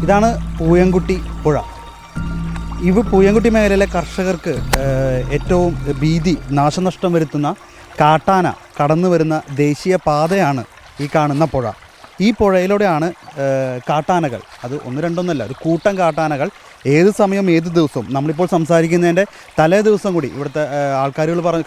ഇതാണ് പൂയംകുട്ടി പുഴ. പൂയംകുട്ടി മേഖലയിലെ കർഷകർക്ക് ഏറ്റവും ഭീതി, നാശനഷ്ടം വരുത്തുന്ന കാട്ടാന കടന്നു വരുന്ന ദേശീയ പാതയാണ് ഈ കാണുന്ന പുഴ. ഈ പുഴയിലൂടെയാണ് കാട്ടാനകൾ, അത് ഒന്ന് രണ്ടൊന്നല്ല, ഒരു കൂട്ടം കാട്ടാനകൾ ഏത് സമയം ഏത് ദിവസവും, നമ്മളിപ്പോൾ സംസാരിക്കുന്നതിൻ്റെ തലേ ദിവസം കൂടി ഇവിടുത്തെ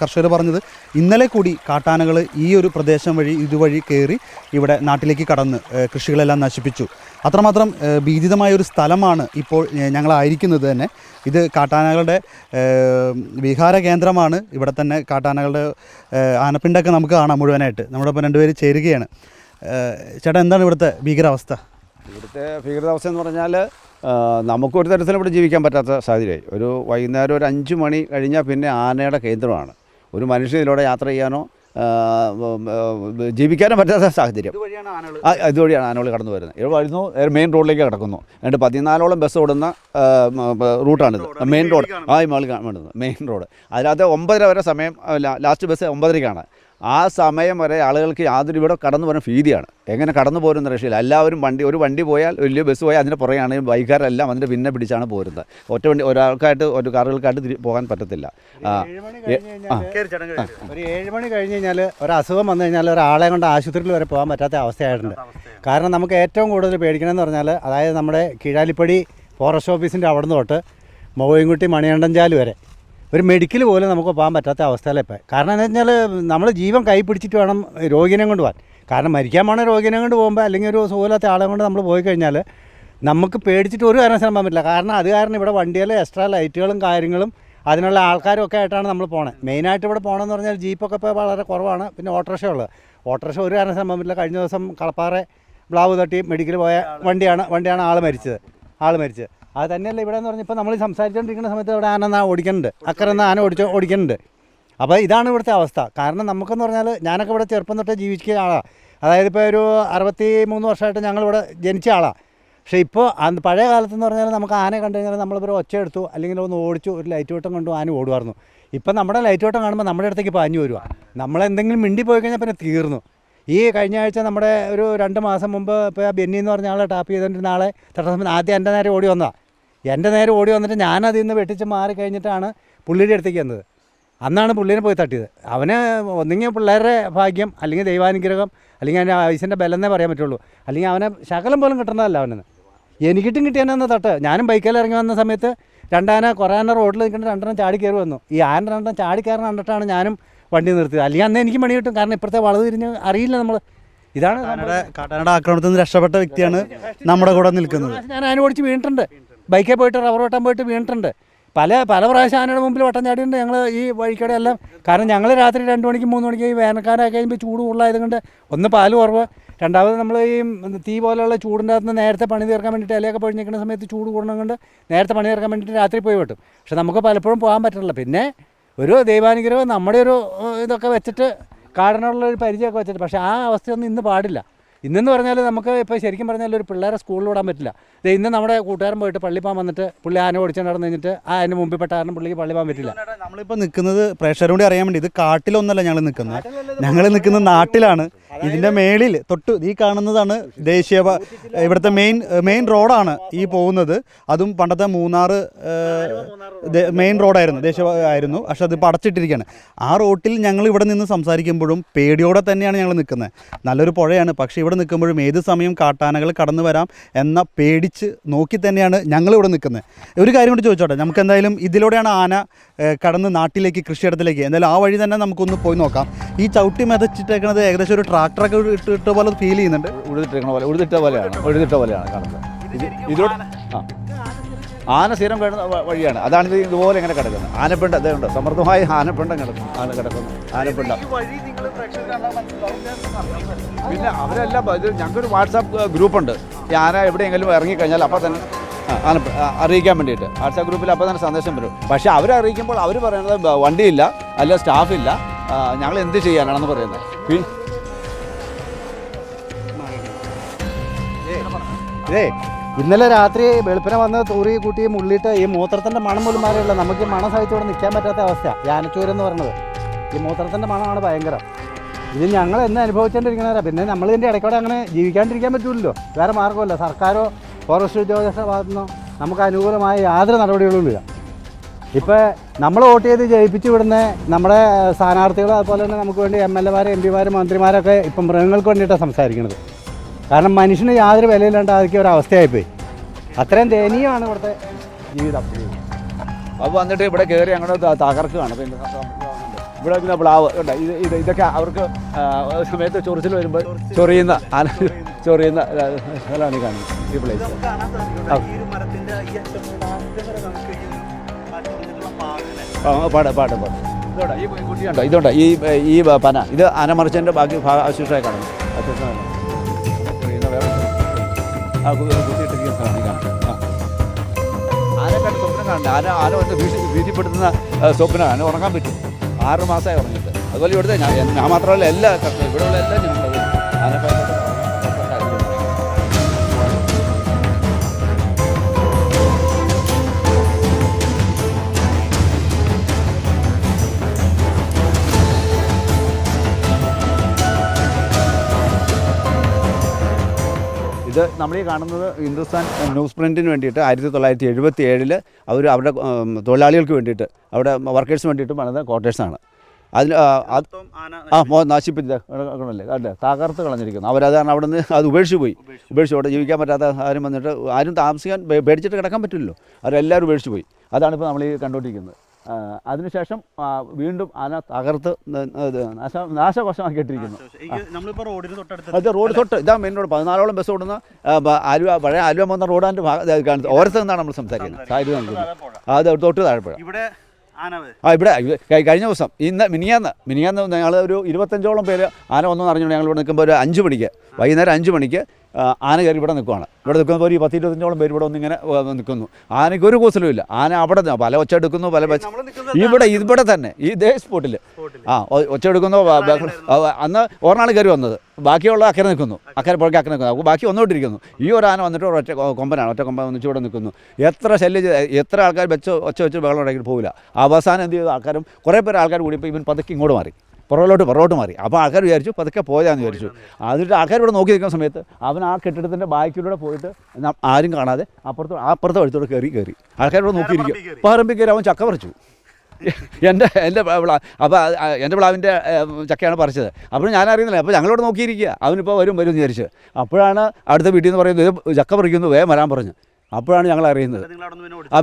കർഷകർ പറഞ്ഞത് ഇന്നലെ കൂടി കാട്ടാനകൾ ഈ ഒരു പ്രദേശം വഴി ഇതുവഴി കയറി ഇവിടെ നാട്ടിലേക്ക് കടന്ന് കൃഷികളെല്ലാം നശിപ്പിച്ചു. അത്രമാത്രം ഭീതിതമായൊരു സ്ഥലമാണ് ഇപ്പോൾ ഞങ്ങളായിരിക്കുന്നത് തന്നെ. ഇത് കാട്ടാനകളുടെ വിഹാര കേന്ദ്രമാണ്. ഇവിടെ തന്നെ കാട്ടാനകളുടെ ആനപ്പിണ്ടൊക്കെ നമുക്ക് കാണാം മുഴുവനായിട്ട്. നമ്മുടെ ഇപ്പോൾ രണ്ടുപേര് ചേരുകയാണ്. ചേട്ടാ, എന്താണ് ഇവിടുത്തെ ഭീകരാവസ്ഥ? ഇവിടുത്തെ ഭീകരാവസ്ഥ എന്ന് പറഞ്ഞാൽ നമുക്കൊരു തരത്തിലും ഇവിടെ ജീവിക്കാൻ പറ്റാത്ത സാഹചര്യമായി. ഒരു വൈകുന്നേരം ഒരു 5 മണി കഴിഞ്ഞാൽ പിന്നെ ആനയുടെ കേന്ദ്രമാണ്. ഒരു മനുഷ്യൻ ഇതിലൂടെ യാത്ര ചെയ്യാനോ ജീവിക്കാനും പറ്റാത്ത സാഹചര്യം. ഇതുവഴിയാണ് ആനകൾ കടന്നു വരുന്നത്. ഇവിടെ വരുന്നു, മെയിൻ റോഡിലേക്ക് കിടക്കുന്നു. എന്നിട്ട് 14ഓളം ബസ് ഓടുന്ന റൂട്ടാണിത്. മെയിൻ റോഡ് വേണ്ടത് മെയിൻ റോഡ്. അതിനകത്ത് 9:30 വരെ സമയം, ലാസ്റ്റ് ബസ് 9:30-ക്കാണ്. ആ സമയം വരെ ആളുകൾക്ക് യാതൊരു ഇവിടെ കടന്നു പോകാൻ ഭീതിയാണ്. എങ്ങനെ കടന്നു പോരുന്ന രക്ഷയില്ല. എല്ലാവരും ഒരു വണ്ടി പോയാൽ, വലിയ ബസ് പോയാൽ അതിൻ്റെ പുറകെയാണ്. ബൈക്കാരെല്ലാം അതിൻ്റെ പിന്നെ പിടിച്ചാണ് പോരുന്നത്. ഒറ്റ വണ്ടി ഒരാൾക്കായിട്ട് ഒരു കാറുകൾക്കായിട്ട് പോകാൻ പറ്റത്തില്ല. ഒരു 7 മണി കഴിഞ്ഞ് കഴിഞ്ഞാൽ ഒരു അസുഖം വന്നു കഴിഞ്ഞാൽ ഒരാളെ കൊണ്ട് ആശുപത്രിയിൽ വരെ പോകാൻ പറ്റാത്ത അവസ്ഥയായിട്ടുണ്ട്. കാരണം നമുക്ക് ഏറ്റവും കൂടുതൽ പേടിക്കണമെന്ന് പറഞ്ഞാൽ, അതായത് നമ്മുടെ കീഴാലിപ്പടി ഫോറസ്റ്റ് ഓഫീസിൻ്റെ അവിടെ നിന്ന് തൊട്ട് പൂയംകുട്ടി മണികണ്ഠൻചാല് വരെ ഒരു മെഡിക്കൽ പോലും നമുക്ക് പോകാൻ പറ്റാത്ത അവസ്ഥയിലിപ്പോൾ. കാരണം എന്താ വെച്ചാൽ നമ്മൾ ജീവൻ കൈ പിടിച്ചിട്ട് വേണം രോഗിനെ കൊണ്ട് പോകാൻ. കാരണം മരിക്കാൻ പോണ രോഗിനെ കൊണ്ട് പോകുമ്പോൾ, അല്ലെങ്കിൽ ഒരു സുഖമില്ലാത്ത ആളെ കൊണ്ട് നമ്മൾ പോയി കഴിഞ്ഞാൽ നമുക്ക് പേടിച്ചിട്ട് ഒരു കാരണവശാലും പോകാൻ പറ്റില്ല. കാരണം അത് കാരണം ഇവിടെ വണ്ടിയിൽ എക്സ്ട്രാ ലൈറ്റുകളും കാര്യങ്ങളും അതിനുള്ള ആൾക്കാരും ഒക്കെ ആയിട്ടാണ് നമ്മൾ പോണത്. മെയിനായിട്ട് ഇവിടെ പോകണമെന്ന് പറഞ്ഞാൽ ജീപ്പൊക്കെ ഇപ്പോൾ വളരെ കുറവാണ്. പിന്നെ ഓട്ടോറിക്ഷ ഉള്ളത്. ഓട്ടോറിക്ഷ ഒരു കാരണവശാലും പോകാൻ പറ്റില്ല. കഴിഞ്ഞ ദിവസം കളപ്പാറ ബ്ലാവ് തട്ടി മെഡിക്കൽ പോയ വണ്ടിയാണ് ആൾ മരിച്ചത്. അത് തന്നെയല്ല ഇവിടെ എന്ന് പറഞ്ഞാൽ ഇപ്പോൾ നമ്മൾ സംസാരിച്ചുകൊണ്ടിരിക്കുന്ന സമയത്ത് ഇവിടെ ആന ഓടിക്കുന്നുണ്ട്, അക്കരന്ന് ആന ഓടിക്കുന്നുണ്ട്. അപ്പോൾ ഇതാണ് ഇവിടുത്തെ അവസ്ഥ. കാരണം നമുക്കെന്ന് പറഞ്ഞാൽ, ഞാനൊക്കെ ഇവിടെ ചെറുപ്പം തൊട്ടേ ജീവിക്കുന്ന ആളാണ്. അതായത് ഇപ്പോൾ ഒരു 63 വർഷമായിട്ട് ഞങ്ങളിവിടെ ജനിച്ച ആളാണ്. പക്ഷേ ഇപ്പോൾ പഴയ കാലത്തെന്ന് പറഞ്ഞാൽ നമുക്ക് ആനയെ കണ്ടു കഴിഞ്ഞാൽ നമ്മളിപ്പോൾ ഒച്ച എടുത്തു, അല്ലെങ്കിൽ ഒന്ന് ഓടിച്ചു, ഒരു ലൈറ്റ് വെട്ടം കണ്ടു ആന ഓടുമായിരുന്നു. ഇപ്പം നമ്മുടെ ലൈറ്റ് വെട്ടം കാണുമ്പോൾ നമ്മുടെ അടുത്തേക്ക് പാഞ്ഞു വരുക. നമ്മളെന്തെങ്കിലും മിണ്ടി പോയി കഴിഞ്ഞാൽ പിന്നെ തീർന്നു. ഈ കഴിഞ്ഞ ആഴ്ച നമ്മുടെ ഒരു 2 മാസം മുമ്പ് ഇപ്പോൾ ബെന്നി എന്ന് പറഞ്ഞ ആളെ ടാപ്പ് ചെയ്തുകൊണ്ടിരുന്ന ആളെ തടസ്സം ആദ്യം എൻ്റെ നേരെ ഓടി വന്നതാണ്. എൻ്റെ നേരെ ഓടി വന്നിട്ട് ഞാനതിൽ നിന്ന് വെട്ടിച്ച് മാറി കഴിഞ്ഞിട്ടാണ് പുള്ളിയുടെ അടുത്തേക്ക് വന്നത്. അന്നാണ് പുള്ളീനെ പോയി തട്ടിയത്. അവന് ഒന്നെങ്കിൽ പിള്ളേരുടെ ഭാഗ്യം, അല്ലെങ്കിൽ ദൈവാനുഗ്രഹം, അല്ലെങ്കിൽ അവൻ്റെ ആയുസിൻ്റെ ബലമെന്നേ പറയാൻ പറ്റുള്ളൂ. അല്ലെങ്കിൽ അവനെ ശകലം പോലും കിട്ടേണ്ടതല്ല അവനെന്ന്. എനിക്കിട്ടും കിട്ടിയെന്നു തട്ട്. ഞാനും ബൈക്കിൽ ഇറങ്ങി വന്ന സമയത്ത് കുറേ ആന റോഡിൽ നിൽക്കേണ്ട 2 ചാടി കയറി വന്നു. ഈ ആന 2 ചാടി കയറാൻ കണ്ടിട്ടാണ് ഞാനും വണ്ടി നിർത്തിയത്. അല്ലെങ്കിൽ അന്ന് എനിക്ക് മണി കിട്ടും. കാരണം ഇപ്പോഴത്തെ വളവ് തിരിഞ്ഞ് അറിയില്ല നമ്മൾ. ഇതാണ് കാട്ടാനയുടെ ആക്രമണത്തിൽ നിന്ന് രക്ഷപ്പെട്ട വ്യക്തിയാണ് നമ്മുടെ കൂടെ നിൽക്കുന്നത്. ഞാൻ ആന ഓടിച്ച് വീണിട്ടുണ്ട്. ബൈക്കിൽ പോയിട്ട് റബ്ബർ വെട്ടാൻ പോയിട്ട് വീണിട്ടുണ്ട്. പല പ്രാവശ്യം ആനയുടെ മുമ്പിൽ വട്ടം ചാടിയിട്ടുണ്ട് ഞങ്ങൾ ഈ വഴിക്കടെ എല്ലാം. കാരണം ഞങ്ങൾ രാത്രി 2 മണിക്ക് 3 മണിക്ക് ഈ വേനൽക്കാലം കഴിയുമ്പോൾ ചൂട് കൂടുതലായത് കൊണ്ട് ഒന്ന് പാല് കുറവ്, രണ്ടാമത് നമ്മൾ ഈ തീ പോലെയുള്ള ചൂടിൻ്റെ അകത്ത് നേരത്തെ പണി തീർക്കാൻ വേണ്ടിയിട്ട് ഇലയൊക്കെ പൊഴിഞ്ഞിരിക്കുന്ന സമയത്ത് ചൂട് കൂടണം കൊണ്ട് നേരത്തെ പണി തീർക്കാൻ വേണ്ടിയിട്ട് രാത്രി പോയി വെട്ടും. പക്ഷെ നമുക്ക് പലപ്പോഴും പോകാൻ പറ്റില്ല. പിന്നെ ഒരു ദൈവാനുഗ്രഹം നമ്മുടെ ഒരു ഇതൊക്കെ വെച്ചിട്ട് കാടിനുള്ളൊരു പരിചയമൊക്കെ വെച്ചിട്ട്. പക്ഷേ ആ അവസ്ഥയൊന്നും ഇന്ന് പാടില്ല. ഇന്നെന്ന് പറഞ്ഞാൽ നമുക്ക് ഇപ്പോൾ ശരിക്കും പറഞ്ഞാൽ ഒരു പിള്ളേരെ സ്കൂളിൽ വിടാൻ പറ്റില്ല. ഇന്ന് നമ്മുടെ കൂട്ടുകാരൻ പോയിട്ട് പള്ളിപ്പാൻ വന്നിട്ട് പുള്ളി ആന ഓടിച്ചു നടന്നു കഴിഞ്ഞിട്ട് അതിന് മുമ്പിൽ പെട്ട കാരണം പുള്ളിക്ക് പള്ളിപ്പാൻ പറ്റില്ല. നമ്മളിപ്പോൾ നിൽക്കുന്നത് പ്രേക്ഷകരോട് അറിയാൻ വേണ്ടി, ഇത് കാട്ടിലൊന്നല്ല ഞങ്ങൾ നിൽക്കുന്നത്. ഞങ്ങൾ നിൽക്കുന്നത് നാട്ടിലാണ്. ഇതിൻ്റെ മേളിൽ തൊട്ട് ഈ കാണുന്നതാണ് ദേശീയ ഇവിടുത്തെ മെയിൻ റോഡാണ് ഈ പോകുന്നത്. അതും പണ്ടത്തെ മൂന്നാർ മെയിൻ റോഡായിരുന്നു, ദേശീയ ആയിരുന്നു. പക്ഷെ അതിപ്പോൾ അടച്ചിട്ടിരിക്കുകയാണ്. ആ റോട്ടിൽ ഞങ്ങൾ ഇവിടെ നിന്ന് സംസാരിക്കുമ്പോഴും പേടിയോടെ തന്നെയാണ് ഞങ്ങൾ നിൽക്കുന്നത്. നല്ലൊരു പുഴയാണ്. പക്ഷേ ഇവിടെ നിൽക്കുമ്പോഴും ഏത് സമയം കാട്ടാനകൾ കടന്നു വരാം എന്ന പേടിച്ച് നോക്കി തന്നെയാണ് ഞങ്ങളിവിടെ നിൽക്കുന്നത്. ഒരു കാര്യം കൊണ്ട് ചോദിച്ചോട്ടെ, നമുക്ക് എന്തായാലും ഇതിലൂടെയാണ് ആന കടന്ന് നാട്ടിലേക്ക്, കൃഷിയിടത്തിലേക്ക്. എന്തായാലും ആ വഴി തന്നെ നമുക്കൊന്ന് പോയി നോക്കാം. ഈ ചവിട്ടി മെതച്ചിട്ടേക്കുന്നത് ഏകദേശം ഒരു ട്രാക്ടറൊക്കെ ഇട്ട പോലെ ഫീൽ ചെയ്യുന്നുണ്ട്. ഉഴുതിട്ട പോലെയാണ് കാണുന്നത്. ആന സ്ഥിരം കിടന്ന വഴിയാണ്. അതാണ് ഇത് ഇതുപോലെ ഇങ്ങനെ കിടക്കുന്നത്. ആനപ്പിണ്ട അതുകൊണ്ട് സമൃദ്ധമായ ആനപ്പിണ്ടം കിടക്കുന്നു. ആനപ്പിണ്ടം പിന്നെ അവരെല്ലാം ഞങ്ങൾക്കൊരു വാട്സാപ്പ് ഗ്രൂപ്പുണ്ട്. ഈ ആന എവിടെയെങ്കിലും ഇറങ്ങിക്കഴിഞ്ഞാൽ അപ്പോൾ തന്നെ അറിയിക്കാൻ വേണ്ടിയിട്ട് വാട്സാപ്പ് ഗ്രൂപ്പിൽ അപ്പോൾ തന്നെ സന്ദേശം വരും. പക്ഷേ അവരെ അറിയിക്കുമ്പോൾ അവർ പറയുന്നത് വണ്ടിയില്ല, അല്ല സ്റ്റാഫില്ല, ഞങ്ങൾ എന്ത് ചെയ്യാനാണെന്ന് പറയുന്നത്. ഇന്നലെ രാത്രി വെളുപ്പിനെ വന്ന് തൂറി കൂട്ടി മുള്ളിയിട്ട് ഈ മൂത്രത്തിൻ്റെ മണം പോലും മാറിയുള്ള നമുക്ക് ഈ മണം സഹിച്ചുകൊണ്ട് നിൽക്കാൻ പറ്റാത്ത അവസ്ഥയാണ്. ഈ ആനച്ചൂരെന്ന് പറയുന്നത് ഈ മൂത്രത്തിൻ്റെ മണമാണ് ഭയങ്കരം. ഇത് ഞങ്ങൾ എന്ന് അനുഭവിച്ചുകൊണ്ടിരിക്കുന്നവരാണ്. പിന്നെ നമ്മളിതിൻ്റെ ഇടയ്ക്കൂടെ അങ്ങനെ ജീവിക്കാണ്ടിരിക്കാൻ പറ്റുമല്ലോ. വേറെ മാർഗ്ഗമല്ല. സർക്കാരോ ഫോറസ്റ്റ് ഉദ്യോഗസ്ഥരുടെ ഭാഗത്തുനിന്നോ നമുക്ക് അനുകൂലമായ യാതൊരു നടപടികളും ഇല്ല. ഇപ്പോൾ നമ്മൾ വോട്ട് ചെയ്ത് ജയിപ്പിച്ചു വിടുന്ന നമ്മുടെ സ്ഥാനാർത്ഥികൾ, അതുപോലെ തന്നെ നമുക്ക് വേണ്ടി MLA-മാർ, MP-മാർ, മന്ത്രിമാരൊക്കെ ഇപ്പം മൃഗങ്ങൾക്ക് വേണ്ടിയിട്ടാണ് സംസാരിക്കുന്നത്. കാരണം മനുഷ്യന് യാതൊരു വിലയില്ലാണ്ടാക്കിയ ഒരവസ്ഥയായിപ്പോയി. അത്രയും ദയനീയമാണ് ഇവിടുത്തെ ജീവിതം. അപ്പോൾ വന്നിട്ട് ഇവിടെ കയറി അങ്ങനെ തകർക്കുകയാണ്. പിന്നെ ഇവിടെ പിന്നെ പ്ലാവ് ഉണ്ട്. ഇതൊക്കെ അവർക്ക് സമയത്ത് ചൊറിച്ചിൽ വരുമ്പോൾ ചൊറിയുന്ന സ്ഥലമാണ് ഈ കാണുന്നത്, ഈ പ്ലേസ്. പാട് ഇതോടെ ഈ കുട്ടിയുണ്ടോ, ഇതുണ്ടോ ഈ പന, ഇത് ആനമറിച്ചതിൻ്റെ ബാക്കി അവശേഷമായി കാണുന്നു. കുത്തിയിട്ടിരിക്കുന്ന സ്ഥലമാണ് ഈ കാണുന്നത്. ആനക്കാട്ട് സ്വപ്നം കാണുന്നത്, ആന വന്ന് ഭീതിപ്പെടുത്തുന്ന സ്വപ്നമാണ്. ആന ഉറങ്ങാൻ പറ്റും. 6 മാസമായി ഉറങ്ങിയിട്ട്. അതുപോലെ ഇവിടുത്തെ ഞാൻ മാത്രമല്ല എല്ലാ ഇവിടെയുള്ള എല്ലാ ജനങ്ങളും ആനക്കാട്ട് ഇത് നമ്മൾ ഈ കാണുന്നത് ഹിന്ദുസ്ഥാൻ ന്യൂസ് പ്രിൻറ്റിന് വേണ്ടിയിട്ട് 1977 അവർ അവരുടെ തൊഴിലാളികൾക്ക് വേണ്ടിയിട്ട്, അവിടെ വർക്കേഴ്സിന് വേണ്ടിയിട്ട് പണിത ക്വാർട്ടേഴ്സാണ്. അതിൽ നശിപ്പിച്ചല്ലേ അല്ലേ, തകർത്ത് കളഞ്ഞിരിക്കുന്നു അവരത്. കാരണം അവിടെ നിന്ന് അത് ഉപേക്ഷിച്ച് അവിടെ ജീവിക്കാൻ പറ്റാത്ത ആരും വന്നിട്ട് ആരും താമസിക്കാൻ പേടിച്ചിട്ട് കിടക്കാൻ പറ്റില്ലല്ലോ, അവരെല്ലാവരും ഉപേക്ഷിച്ച് പോയി. അതാണിപ്പോൾ നമ്മൾ ഈ കണ്ടുകൊണ്ടിരിക്കുന്നത്. അതിനുശേഷം വീണ്ടും ആന തകർത്ത് നാശകോശമാക്കിയിട്ടിരിക്കുന്നു. അത് റോഡ് തൊട്ട് ഇതാ മെയിൻ റോഡ്. 14ഓളം ബസ് ഓടുന്ന പഴയ ആലുവ പോകുന്ന റോഡാൻ്റെ ഭാഗത്ത് ഓരത്ത് നിന്നാണ് നമ്മൾ സംസാരിക്കുന്നത്. സാരി അത് തൊട്ട് താഴെപ്പുഴ. ഇവിടെ കഴിഞ്ഞ ദിവസം മിനിയാന്ന് ഞങ്ങൾ ഒരു 25ഓളം പേര് ആന വന്നു പറഞ്ഞുകൊണ്ട് ഞങ്ങൾ ഇവിടെ നിൽക്കുമ്പോൾ ഒരു 5 മണിക്ക്, വൈകുന്നേരം 5 മണിക്ക് ആന കയറി ഇവിടെ നിൽക്കുവാണ്. ഇവിടെ നിൽക്കുമ്പോൾ ഒരു 10-25ഓളം പേര് ഇവിടെ ഒന്നിങ്ങനെ നിൽക്കുന്നു. ആനയ്ക്ക് ഒരു കൂസലും ഇല്ല. ആന അവിടെ പല ഒച്ച എടുക്കുന്നു, പല ഇവിടെ തന്നെ ഇതേ സ്പോട്ടിൽ ഒച്ച എടുക്കുന്നു. അന്ന് ഒരാൾ കയറി വന്നത്, ബാക്കിയുള്ള അക്കരെ നിൽക്കുന്നു, പുഴയ്ക്ക് അക്കരെ നിൽക്കുന്നു. ബാക്കി ഒന്നുകൊണ്ടിരിക്കുന്നു. ഈ ഒരു ആന വന്നിട്ട് ഒറ്റ കൊമ്പൻ വന്നിട്ട് ഇവിടെ നിൽക്കുന്നു. എത്ര ആൾക്കാർ ഒച്ച വെച്ച് ബഹളം ഉണ്ടാക്കിയിട്ട് പോകില്ല. അവസാനം എന്ത് ചെയ്തു, ആൾക്കാരും കുറേ പേര് ആൾക്കാർ കൂടിയപ്പോൾ ഇവൻ പതുക്കെ ഇങ്ങോട്ട് മാറി, പുറകോട്ട് മാറി. അപ്പോൾ ആൾക്കാർ വിചാരിച്ചു പതുക്കെ പോയാന്ന് വിചാരിച്ചു. അതിട്ട് ആൾക്കാർ ഇവിടെ നോക്കി നിൽക്കുന്ന സമയത്ത് അവൻ ആ കെട്ടിടത്തിൻ്റെ ബാക്കിലൂടെ പോയിട്ട് ആരും കാണാതെ അപ്പുറത്തെ വഴിത്തോടെ കയറി ആൾക്കാരോട് നോക്കിയിരിക്കും. പറമ്പിൽ കയറി അവൻ ചക്ക പറിച്ചു. എൻ്റെ അപ്പോൾ എൻ്റെ പ്ലാവിൻ്റെ ചക്കയാണ് പറിച്ചത്. അപ്പോൾ ഞാൻ അറിയുന്നില്ല. അപ്പോൾ ഞങ്ങളോട് നോക്കിയിരിക്കുക, അവനിപ്പോൾ വരും എന്ന് വിചാരിച്ച്. അപ്പോഴാണ് അടുത്ത വീട്ടിൽ നിന്ന് പറയുന്നത് ചക്ക പറിക്കുന്നു, വേഗം വരാൻ പറഞ്ഞു. അപ്പോഴാണ് ഞങ്ങൾ അറിയുന്നത്.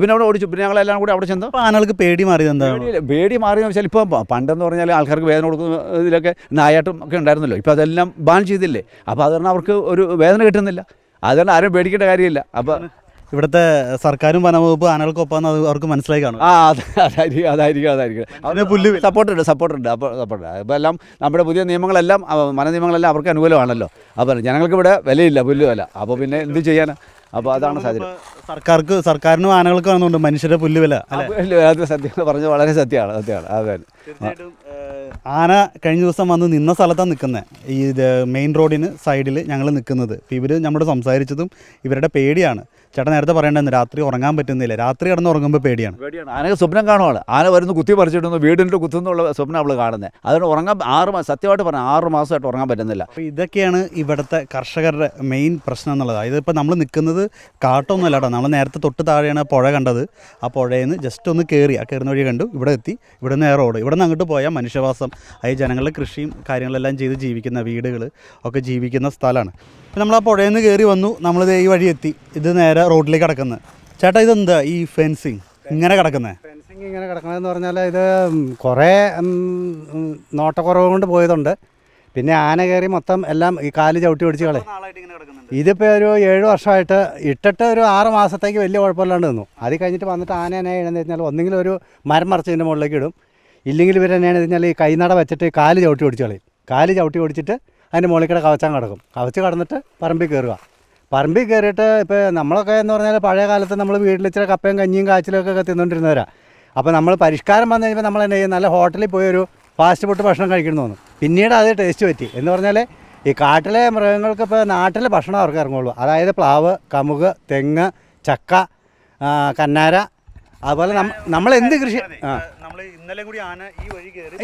പിന്നെ അവിടെ ഓടിച്ചു. പിന്നെ ഞങ്ങളെല്ലാം കൂടി അവിടെ ചെന്നു. ആനകൾക്ക് പേടി മാറിയത് എന്താ? പേടി മാറിയെന്ന് വെച്ചാൽ ഇപ്പോൾ പണ്ടെന്ന് പറഞ്ഞാൽ ആൾക്കാർക്ക് വേദന കൊടുക്കുന്ന ഇതിലൊക്കെ നായാട്ടും ഒക്കെ ഉണ്ടായിരുന്നല്ലോ. ഇപ്പോൾ അതെല്ലാം ബാൻ ചെയ്തില്ലേ. അപ്പോൾ അത് കാരണം അവർക്ക് ഒരു വേദന കിട്ടുന്നില്ല. അതുകൊണ്ട് ആരും പേടിക്കേണ്ട കാര്യമില്ല. അപ്പോൾ ഇവിടുത്തെ സർക്കാരും വനംവകുപ്പ് ആനകൾക്കൊപ്പം അവർക്ക് മനസ്സിലായി കാണും. അതായിരിക്കും അതിന് പുല്ല് സപ്പോർട്ടുണ്ട്. അപ്പോൾ എല്ലാം നമ്മുടെ പുതിയ നിയമങ്ങളെല്ലാം വന നിയമങ്ങളെല്ലാം അവർക്ക് അനുകൂലമാണല്ലോ. അപ്പോൾ ജനങ്ങൾക്ക് ഇവിടെ വിലയില്ല, പുല്ല് വില. അപ്പോൾ പിന്നെ എന്ത് ചെയ്യാനാ? അപ്പോൾ അതാണ് സാഹചര്യം. സർക്കാരിനും ആനകൾക്ക് കാണുന്നുണ്ട് മനുഷ്യരുടെ പുല്ല് വില. അത് സത്യം പറഞ്ഞത് വളരെ സത്യമാണ്. അതെ. ആന കഴിഞ്ഞ ദിവസം വന്ന് നിന്ന സ്ഥലത്താണ് നിൽക്കുന്നത്. ഈ മെയിൻ റോഡിന് സൈഡിൽ ഞങ്ങൾ നിൽക്കുന്നത്. ഇപ്പോൾ ഇവർ നമ്മളോട് സംസാരിച്ചതും ഇവരുടെ പേടിയാണ്. ചേട്ടൻ നേരത്തെ പറയേണ്ടതെന്ന് രാത്രി ഉറങ്ങാൻ പറ്റുന്നില്ല. രാത്രി കിടന്ന് ഉറങ്ങുമ്പോൾ പേടിയാണ്. ആനക്ക് സ്വപ്നം കാണുവാണ്. ആന വരുന്നു കുത്തി പറിച്ചിട്ടുന്നു, വീടിൻ്റെ കുത്തുന്നുള്ള സ്വപ്നം അവൾ കാണുന്നത്. അതുകൊണ്ട് ഉറങ്ങാൻ 6 മാസം, സത്യമായിട്ട് പറഞ്ഞാൽ 6 മാസമായിട്ട് ഉറങ്ങാൻ പറ്റുന്നില്ല. അപ്പോൾ ഇതൊക്കെയാണ് ഇവിടുത്തെ കർഷകരുടെ മെയിൻ പ്രശ്നം എന്നുള്ളത്. ഇതിപ്പോൾ നമ്മൾ നിൽക്കുന്നത് കാട്ടൊന്നുമല്ല കേട്ടോ. നമ്മൾ നേരത്തെ തൊട്ട് താഴെയാണ് പുഴ കണ്ടത്. ആ പുഴയിൽ നിന്ന് ജസ്റ്റ് ഒന്ന് കയറി, ആ കയറുന്ന വഴി കണ്ടു, ഇവിടെ എത്തി. ഇവിടെ നിന്ന് റോഡ്, ഇവിടെ നിന്ന് അങ്ങോട്ട് പോയാൽ മനുഷ്യവാസം, അതായത് ജനങ്ങളുടെ കൃഷിയും കാര്യങ്ങളെല്ലാം ചെയ്ത് ജീവിക്കുന്ന വീടുകൾ ഒക്കെ ജീവിക്കുന്ന സ്ഥലമാണ്. അപ്പോൾ നമ്മൾ ആ പുഴയിൽ നിന്ന് കയറി വന്നു. നമ്മളിത് ഈ വഴി എത്തി. ഇത് നേരെ റോഡിലേക്ക് കിടക്കുന്നത്. ചേട്ടാ ഇതെന്താ ഈ ഫെൻസിങ് ഇങ്ങനെ കിടക്കുന്നത്? ഫെൻസിങ് ഇങ്ങനെ കിടക്കണമെന്ന് പറഞ്ഞാൽ ഇത് കുറേ നോട്ടക്കുറവ് കൊണ്ട് പോയതുണ്ട്. പിന്നെ ആന കയറി മൊത്തം എല്ലാം ഈ കാല് ചവിട്ടി പിടിച്ച് കളയും. ഇതിപ്പോൾ ഒരു 7 വർഷമായിട്ട് ഇട്ടിട്ട് ഒരു 6 മാസത്തേക്ക് വലിയ കുഴപ്പമില്ലാണ്ട് നിന്നു. അത് കഴിഞ്ഞിട്ട് വന്നിട്ട് ആന എന്നെ എഴുതുന്നത് വെച്ചാൽ ഒന്നെങ്കിലും ഒരു മരം മറിച്ചതിൻ്റെ മുകളിലേക്ക് ഇടും, ഇല്ലെങ്കിൽ ഇവർ എന്നെയാണെന്ന് വെച്ചാൽ ഈ കൈനട വെച്ചിട്ട് കാല് ചവിട്ടി പിടിച്ച് കളയും. കാല് ചവിട്ടി പിടിച്ചിട്ട് അതിൻ്റെ മുകളിൽ കൂടെ കവച്ചാൻ കിടക്കും. കവച്ച് കടന്നിട്ട് പറമ്പിൽ കയറുക. പറമ്പിൽ കയറിയിട്ട് ഇപ്പോൾ നമ്മളൊക്കെ എന്ന് പറഞ്ഞാൽ പഴയ കാലത്ത് നമ്മൾ വീട്ടിൽ ഇച്ചിരി കപ്പയും കഞ്ഞിയും കാച്ചിലൊക്കെ തിന്നുകൊണ്ടിരുന്നവരാണ്. അപ്പോൾ നമ്മൾ പരിഷ്കാരം വന്നു കഴിഞ്ഞപ്പോൾ നമ്മൾ തന്നെ നല്ല ഹോട്ടലിൽ പോയി ഒരു ഫാസ്റ്റ് ഫുഡ് ഭക്ഷണം കഴിക്കണം തോന്നും. പിന്നീട് അത് ടേസ്റ്റ് പറ്റി. എന്ന് പറഞ്ഞാൽ ഈ കാട്ടിലെ മൃഗങ്ങൾക്ക് ഇപ്പോൾ നാട്ടിലെ ഭക്ഷണം അവർക്ക് ഇറങ്ങുള്ളൂ. അതായത് പ്ലാവ്, കമുക്, തെങ്ങ്, ചക്ക, കന്നാര, അതുപോലെ നമ്മൾ എന്ത് കൃഷി നമ്മൾ ഇന്നലെ കൂടി ആന ഈ വഴി കയറി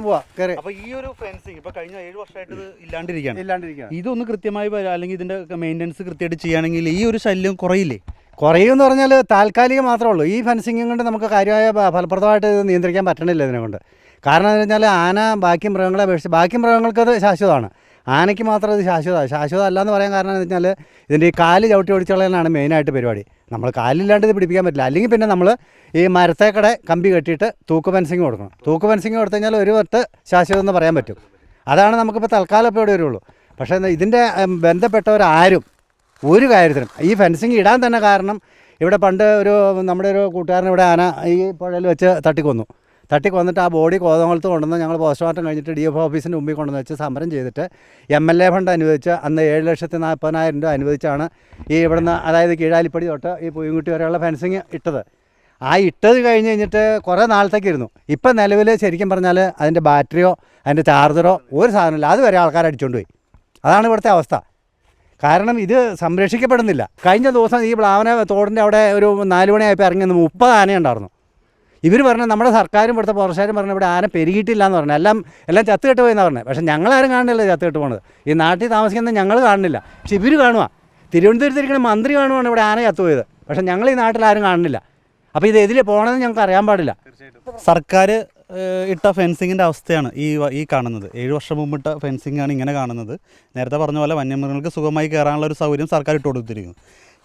പോവാ കയറി. അപ്പൊ ഈ ഒരു ഫെൻസിങ് ഇപ്പൊ കഴിഞ്ഞ 7 വർഷമായിട്ട് ഇത് ഇല്ലാണ്ടിരിക്കുകയാണ്. ഇതൊന്ന് കൃത്യമായി അല്ലെങ്കിൽ ഇതിന്റെ മെയിൻ്റെനൻസ് കൃത്യമായിട്ട് ചെയ്യുകയാണെങ്കിൽ ഈ ഒരു ശല്യം കുറയില്ലേ? കുറയുമെന്ന് പറഞ്ഞാൽ താൽക്കാലികം മാത്രമേ ഉള്ളൂ. ഈ ഫെൻസിങ് കൊണ്ട് നമുക്ക് കാര്യമായ ഫലപ്രദമായിട്ട് ഇത് നിയന്ത്രിക്കാൻ പറ്റണില്ല ഇതിനെ കൊണ്ട്. കാരണം എന്ന് വെച്ചാൽ ആന ബാക്കി മൃഗങ്ങളെ അപേക്ഷിച്ച് ബാക്കി മൃഗങ്ങൾക്കത് ശാശ്വതമാണ്, ആനയ്ക്ക് മാത്രം ഇത് ശാശ്വതം അല്ലാന്ന് പറയാൻ കാരണം എന്ന് വെച്ചാൽ ഇതിൻ്റെ ഈ കാല് ചവിട്ടി ഓടിച്ചുകളയാണ് മെയിനായിട്ട് പരിപാടി. നമ്മൾ കാലില്ലാണ്ട് ഇത് പിടിപ്പിക്കാൻ പറ്റില്ല. അല്ലെങ്കിൽ പിന്നെ നമ്മൾ ഈ മരത്തേക്കടെ കമ്പി കെട്ടിയിട്ട് തൂക്ക് ഫെൻസിങ് കൊടുക്കണം. തൂക്ക് ഫെൻസിങ് കൊടുത്തു കഴിഞ്ഞാൽ ഒരു വട്ട് ശാശ്വതം എന്ന് പറയാൻ പറ്റും. അതാണ് നമുക്കിപ്പോൾ തൽക്കാലം ഇപ്പോൾ ഇവിടെ വരുള്ളൂ. പക്ഷേ ഇതിൻ്റെ ബന്ധപ്പെട്ടവരാരും ഒരു കാര്യത്തിനും ഈ ഫെൻസിങ് ഇടാൻ തന്നെ കാരണം ഇവിടെ പണ്ട് നമ്മുടെ ഒരു കൂട്ടുകാരൻ ഇവിടെ ആന ഈ പുഴയിൽ വെച്ച് തട്ടിക്കൊന്നിട്ട് ആ ബോഡി കോതമംഗലത്ത് കൊണ്ടുവന്ന് ഞങ്ങൾ പോസ്റ്റ്മോർട്ടം കഴിഞ്ഞിട്ട് DF ഓഫീസിൻ്റെ മുമ്പിൽ കൊണ്ടുവന്ന് വെച്ച് സമരം ചെയ്തിട്ട് MLA ഫണ്ട് അനുവദിച്ച് അന്ന് 7,40,000 രൂപ അനുവദിച്ചാണ് ഈ ഇവിടുന്ന്, അതായത് കീഴാലിപ്പടി തൊട്ട് ഈ പൂയംകുട്ടി വരെയുള്ള ഫെൻസിങ് ഇട്ടത്. ആ ഇട്ടത് കഴിഞ്ഞിട്ട് കുറേ നാളത്തേക്ക് ഇരുന്നു. ഇപ്പം നിലവിൽ ശരിക്കും പറഞ്ഞാൽ അതിൻ്റെ ബാറ്ററിയോ അതിൻ്റെ ചാർജറോ ഒരു സാധനമില്ല, അതുവരെ ആൾക്കാർ അടിച്ചുകൊണ്ട് പോയി. അതാണ് ഇവിടുത്തെ അവസ്ഥ. കാരണം ഇത് സംരക്ഷിക്കപ്പെടുന്നില്ല. കഴിഞ്ഞ ദിവസം ഈ പ്ലാവന തോടിൻ്റെ അവിടെ ഒരു 4 മണിയായപ്പോൾ ഇറങ്ങി 30 ആനയുണ്ടായിരുന്നു. ഇവർ പറഞ്ഞു നമ്മുടെ സർക്കാരും ഇവിടുത്തെ ഫോറസ്റ്റുകാരും പറഞ്ഞു ഇവിടെ ആന പെരുകിയിട്ടില്ല എന്ന് പറഞ്ഞു, എല്ലാം ചത്തുകെട്ട് പോയെന്നാണ് പറഞ്ഞത്. പക്ഷേ ഞങ്ങളാരും കാണുന്നില്ല ചത്തുകെട്ട് പോകുന്നത്. ഈ നാട്ടിൽ താമസിക്കുന്നത് ഞങ്ങൾ കാണുന്നില്ല, പക്ഷെ ഇവർ കാണുക. തിരുവനന്തപുരത്തിരിക്കുന്ന മന്ത്രി കാണുവാണ് ഇവിടെ ആന ചത്തുപോയത്, പക്ഷേ ഞങ്ങൾ ഈ നാട്ടിലാരും കാണുന്നില്ല. അപ്പോൾ ഇത് എതിരെ പോകണമെന്ന് ഞങ്ങൾക്ക് അറിയാൻ പാടില്ല. സർക്കാർ ഇട്ട ഫെൻസിങ്ങിൻ്റെ അവസ്ഥയാണ് ഈ കാണുന്നത്. 7 വർഷം മുമ്പ് ഇട്ട ഫെൻസിങ്ങാണ് ഇങ്ങനെ കാണുന്നത്. നേരത്തെ പറഞ്ഞ പോലെ വന്യമൃഗങ്ങൾക്ക് സുഖമായി കയറാനുള്ള ഒരു സൗകര്യം സർക്കാർ ഇട്ട് കൊടുത്തിരിക്കുന്നു.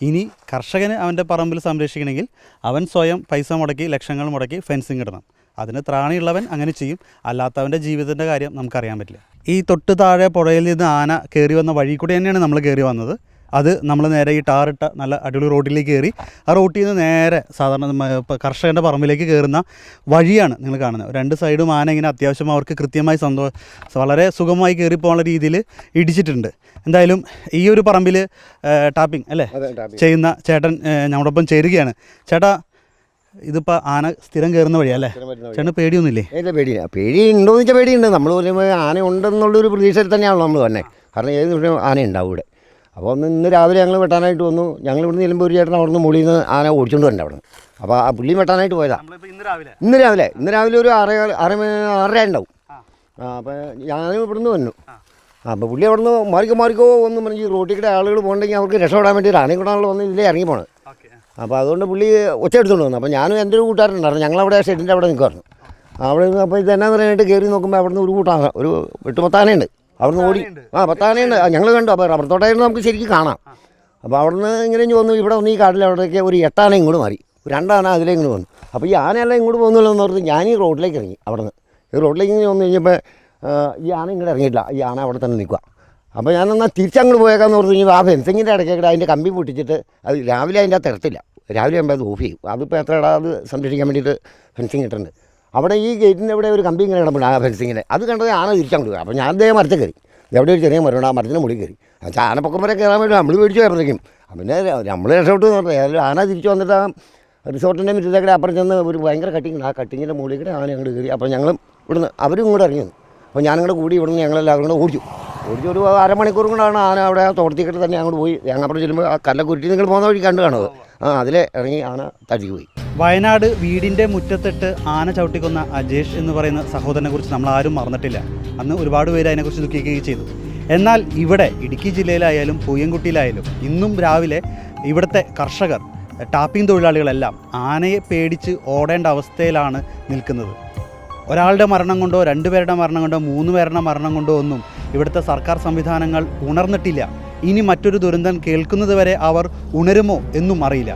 ഇനി കർഷകന് അവൻ്റെ പറമ്പിൽ സംരക്ഷിക്കണമെങ്കിൽ അവൻ സ്വയം പൈസ മുടക്കി ലക്ഷങ്ങൾ മുടക്കി ഫെൻസിങ് ഇടണം. അതിന് ത്രാണിയുള്ളവൻ അങ്ങനെ ചെയ്യും, അല്ലാത്തവൻ്റെ ജീവിതത്തിൻ്റെ കാര്യം നമുക്കറിയാൻ പറ്റില്ല. ഈ തൊട്ട് താഴെ പുഴയിൽ നിന്ന് ആന കയറി വന്ന വഴി കൂടി തന്നെയാണ് നമ്മൾ കയറി വന്നത്. അത് നമ്മൾ നേരെ ഈ ടാറിട്ട നല്ല അടിപൊളി റോഡിലേക്ക് കയറി ആ റോട്ടിൽ നിന്ന് നേരെ സാധാരണ കർഷകൻ്റെ പറമ്പിലേക്ക് കയറുന്ന വഴിയാണ് നിങ്ങൾ കാണുന്നത്. 2 സൈഡും ആന ഇങ്ങനെ അത്യാവശ്യം അവർക്ക് കൃത്യമായി വളരെ സുഗമമായി കയറിപ്പോകാനുള്ള രീതിയിൽ ഇടിച്ചിട്ടുണ്ട്. എന്തായാലും ഈ ഒരു പറമ്പിൽ ടാപ്പിംഗ് അല്ലേ ചെയ്യുന്ന ചേട്ടൻ ഞങ്ങളോടൊപ്പം ചേരുകയാണ്. ചേട്ടാ, ഇതിപ്പോൾ ആന സ്ഥിരം കയറുന്ന വഴിയല്ലേ? ചേട്ടന് പേടിയൊന്നുമില്ലേ? പേടി ഉണ്ടോയെന്ന് വെച്ചാൽ പേടിയുണ്ട്. നമ്മൾ ആന ഉണ്ടെന്നുള്ളൊരു പ്രതീക്ഷയിൽ തന്നെയാണല്ലോ നമ്മൾ തന്നെ. കാരണം ഏത് നിമിഷം ആന ഉണ്ടാവും ഇവിടെ. അപ്പോൾ ഇന്ന് രാവിലെ ഞങ്ങൾ വെട്ടാനായിട്ട് വന്നു. ഞങ്ങൾ ഇവിടുന്ന് ചെല്ലുമ്പോൾ ഒരു ചേട്ടൻ അവിടുന്ന് മുകളിൽ നിന്ന് ആന ഓടിച്ചുകൊണ്ട് വരണ്ട അവിടെ. അപ്പോൾ ആ പുള്ളി വെട്ടാനായിട്ട് പോയതാണ് ഇന്ന് രാവിലെ ഒരു 6:30 ഉണ്ടാവും. അപ്പോൾ ഞാനും ഇവിടുന്ന് വന്നു. അപ്പോൾ പുള്ളി അവിടുന്ന് മാറിക്കോ ഒന്നും പറഞ്ഞ് റോട്ടിൽ കൂടെ ആളുകൾ പോകണമെങ്കിൽ അവർക്ക് രക്ഷപ്പെടാൻ വേണ്ടി ആനയും കൂടെ ആണല്ലോ വന്ന് ഇതിലേ ഇറങ്ങി പോണത്. അപ്പോൾ അതുകൊണ്ട് പുള്ളി ഒച്ച എടുത്തുകൊണ്ട് വന്നു. അപ്പോൾ ഞാനും എൻ്റെ ഒരു കൂട്ടുകാരനുണ്ടായിരുന്നു, ഞങ്ങളവിടെ ഷെഡിൻ്റെ അവിടെ നിൽക്കുമായിരുന്നു. അവിടെ നിന്ന് അപ്പോൾ ഇതെന്നാന്ന് പറയാനായിട്ട് കയറി നോക്കുമ്പോൾ അവിടുന്ന് ഒരു കൂട്ടാന ഒരു 8-10 ആനയുണ്ട്. അവിടുന്ന് ഓടി 10 ആനയുണ്ട്. ഞങ്ങൾ കണ്ടു. അപ്പോൾ റബ്ബർ തോട്ടമായിരുന്നു നമുക്ക് ശരിക്കും കാണാം. അപ്പോൾ അവിടുന്ന് ഇങ്ങനെ വന്നു. ഇവിടെ വന്ന് ഈ കാട്ടിൽ അവിടേക്ക് ഒരു 8 ആന ഇങ്ങോട്ട് മാറി, 2 ആന അതിലേക്ക് വന്നു. അപ്പോൾ ഈ ആനയെല്ലാം ഇങ്ങോട്ട് പോകുന്നല്ലോ എന്ന് പറഞ്ഞ് ഞാൻ ഈ റോഡിലേക്ക് ഇറങ്ങി. അവിടുന്ന് ഈ റോഡിലേക്ക് ഇങ്ങനെ വന്നു കഴിഞ്ഞപ്പോൾ ഈ ആന ഇങ്ങോട്ട് ഇറങ്ങിയിട്ടില്ല. ഈ ആന അവിടെ തന്നെ നിൽക്കുക. അപ്പോൾ ഞാനെന്നാൽ തിരിച്ചങ്ങോട്ട് പോയേക്കാന്ന് പറഞ്ഞു കഴിഞ്ഞാൽ ആ ഫെൻസിങ്ങിൻ്റെ ഇടയ്ക്കൊക്കെ അതിൻ്റെ കമ്പി പൊട്ടിച്ചിട്ട് അത് രാവിലെ അതിൻ്റെ അകത്ത് ഇറത്തില്ല. രാവിലെ ആകുമ്പോൾ അത് ഓഫ് ചെയ്യും. അതിപ്പോൾ എത്ര അത് സംരക്ഷിക്കാൻ വേണ്ടിയിട്ട് ഫെൻസിങ് ഇട്ടിട്ടുണ്ട്. അവിടെ ഈ ഗേറ്റിൻ്റെ അവിടെ ഒരു കമ്പി ഇങ്ങനെ കിടപ്പുണ്ട് ആ ഫെൻസിങ്ങിന്. അത് കണ്ടത് ആന തിരിച്ചങ്ങോട്ട് പോയി. അപ്പോൾ ഞാൻ അതേ മരത്തിൽ കയറി. എവിടെ ഒരു ചെറിയ മരമുണ്ട്, ആ മരത്തിന് മുകളിൽ കയറി. ആനപ്പൊക്കം വരെ കയറാൻ വേണ്ടി നമ്മൾ മേടിച്ച് കയറുന്നേക്കും. പിന്നെ നമ്മൾ രക്ഷപ്പെട്ടു എന്ന് പറഞ്ഞാൽ ആന തിരിച്ച് വന്നിട്ട് ആ റിസോർട്ടിൻ്റെ മുറ്റത്തേക്കൂടെ അപ്പുറം ചെന്ന് ഒരു ഭയങ്കര കട്ടിങ്, ആ കട്ടിങ്ങിൻ്റെ മുകളിൽ കൂടെ ആന അങ്ങോട്ട് കയറി. അപ്പോൾ ഞങ്ങളും ഇവിടുന്ന് അവരും ഇങ്ങോട്ട് ഇറങ്ങി വന്നു. അപ്പോൾ ഞാനിങ്ങോട്ട് കൂടി ഇവിടുന്ന് ഞങ്ങളെല്ലാവരും കൂടെ ഓടിച്ചു ഒരു 1/2 മണിക്കൂർ കൊണ്ടാണ് ആന അവിടെ ആ തോട്ടത്തിക്കിട്ട് തന്നെ അങ്ങോട്ട് പോയി. ഞങ്ങളപ്പുറം ചെല്ലുമ്പോൾ ആ കല്ലക്കുരുട്ടി നിങ്ങൾ പോകുന്ന വഴി കണ്ടു കാണുന്നത്. അതിലെ ഇറങ്ങി ആന തടിക്ക് പോയി. വയനാട് വീടിൻ്റെ മുറ്റത്തിട്ട് ആന ചവിട്ടിക്കൊന്ന അജേഷ് എന്ന് പറയുന്ന സഹോദരനെ കുറിച്ച് നമ്മൾ ആരും മറന്നിട്ടില്ല. അന്ന് ഒരുപാട് പേര് അതിനെക്കുറിച്ച് ദുഃഖിക്കുകയും ചെയ്തു. എന്നാൽ ഇവിടെ ഇടുക്കി ജില്ലയിലായാലും പൂയംകുട്ടിയിലായാലും ഇന്നും രാവിലെ ഇവിടുത്തെ കർഷകർ, ടാപ്പിംഗ് തൊഴിലാളികളെല്ലാം ആനയെ പേടിച്ച് ഓടേണ്ട അവസ്ഥയിലാണ് നിൽക്കുന്നത്. ഒരാളുടെ മരണം കൊണ്ടോ 2 പേരുടെ മരണം കൊണ്ടോ 3 പേരുടെ മരണം കൊണ്ടോ ഒന്നും ഇവിടുത്തെ സർക്കാർ സംവിധാനങ്ങൾ ഉണർന്നിട്ടില്ല. ഇനി മറ്റൊരു ദുരന്തം കേൾക്കുന്നത് വരെ അവർ ഉണരുമോ എന്നും അറിയില്ല.